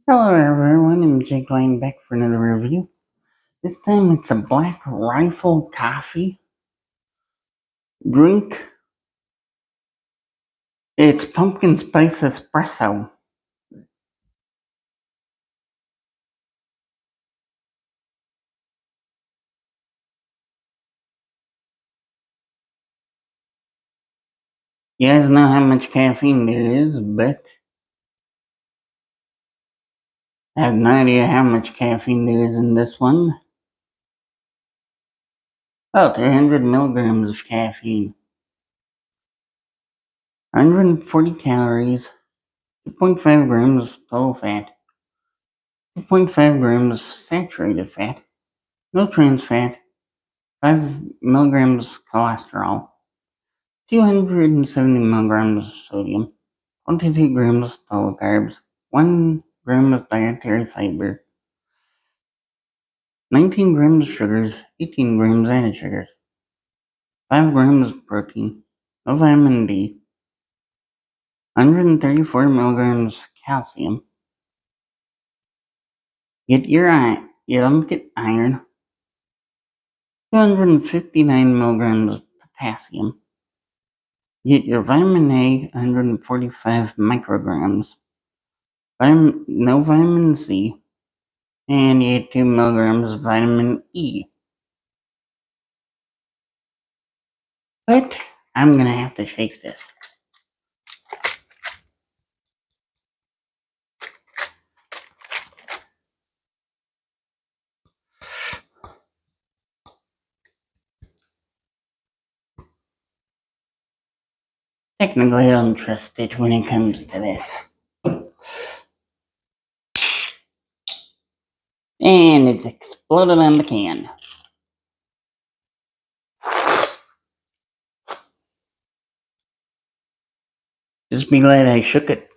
Hello everyone, I'm Jake Lane back for another review. This time it's a Black Rifle coffee drink. It's pumpkin spice espresso. You guys know how much caffeine there is, but I have no idea how much caffeine there is in this one. Oh, 300 milligrams of caffeine, 140 calories, 2.5 grams of total fat, 2.5 grams of saturated fat, no trans fat, 5 milligrams of cholesterol, 270 milligrams of sodium, 22 grams of total carbs, 1 gram of dietary fiber, 19 grams of sugars, 18 grams added sugars, 5 grams of protein, no vitamin D, 134 milligrams of calcium. You don't get iron, 259 milligrams of potassium. Get your vitamin A, 145 micrograms, no vitamin C, and you get 2 milligrams of vitamin E. But I'm gonna have to shake this. Technically, I don't trust it when it comes to this. And it's exploded on the can. Just be glad I shook it.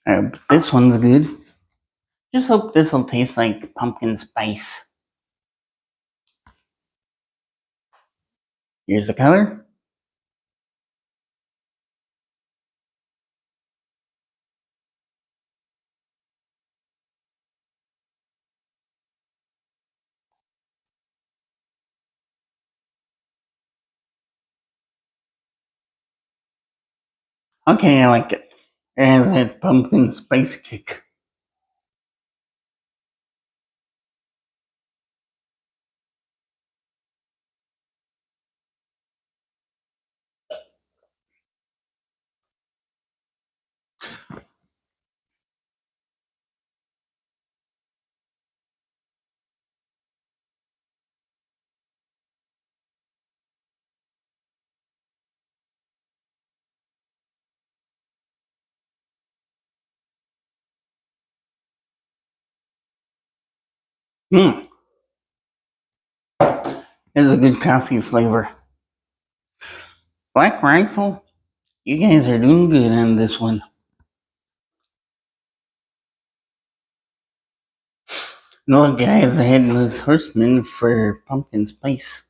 But this one's good. Just hope this will taste like pumpkin spice. Here's the color. Okay, I like it. It has that pumpkin spice kick. It's a good coffee flavor. Black Rifle, you guys are doing good on this one. No guys, the Headless Horseman for pumpkin spice.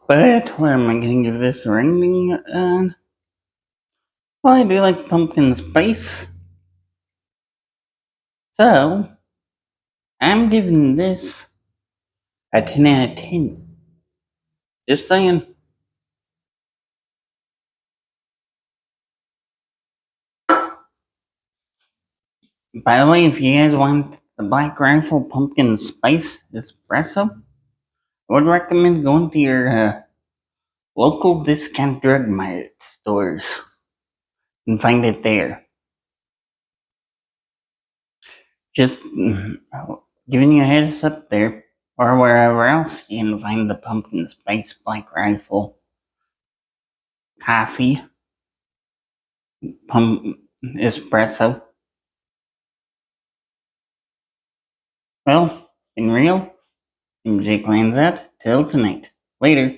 But what am I gonna give this rating on? Well, I do like pumpkin spice. So, I'm giving this a 10 out of 10. Just saying. By the way, if you guys want the Black Rifle Pumpkin Spice Espresso, I would recommend going to your local discount drug mart stores and find it there. Just giving you a heads up there, or wherever else you can find the Pumpkin Spice Black Rifle coffee pump espresso. Well, in real, MJ claims that. Till tonight. Later.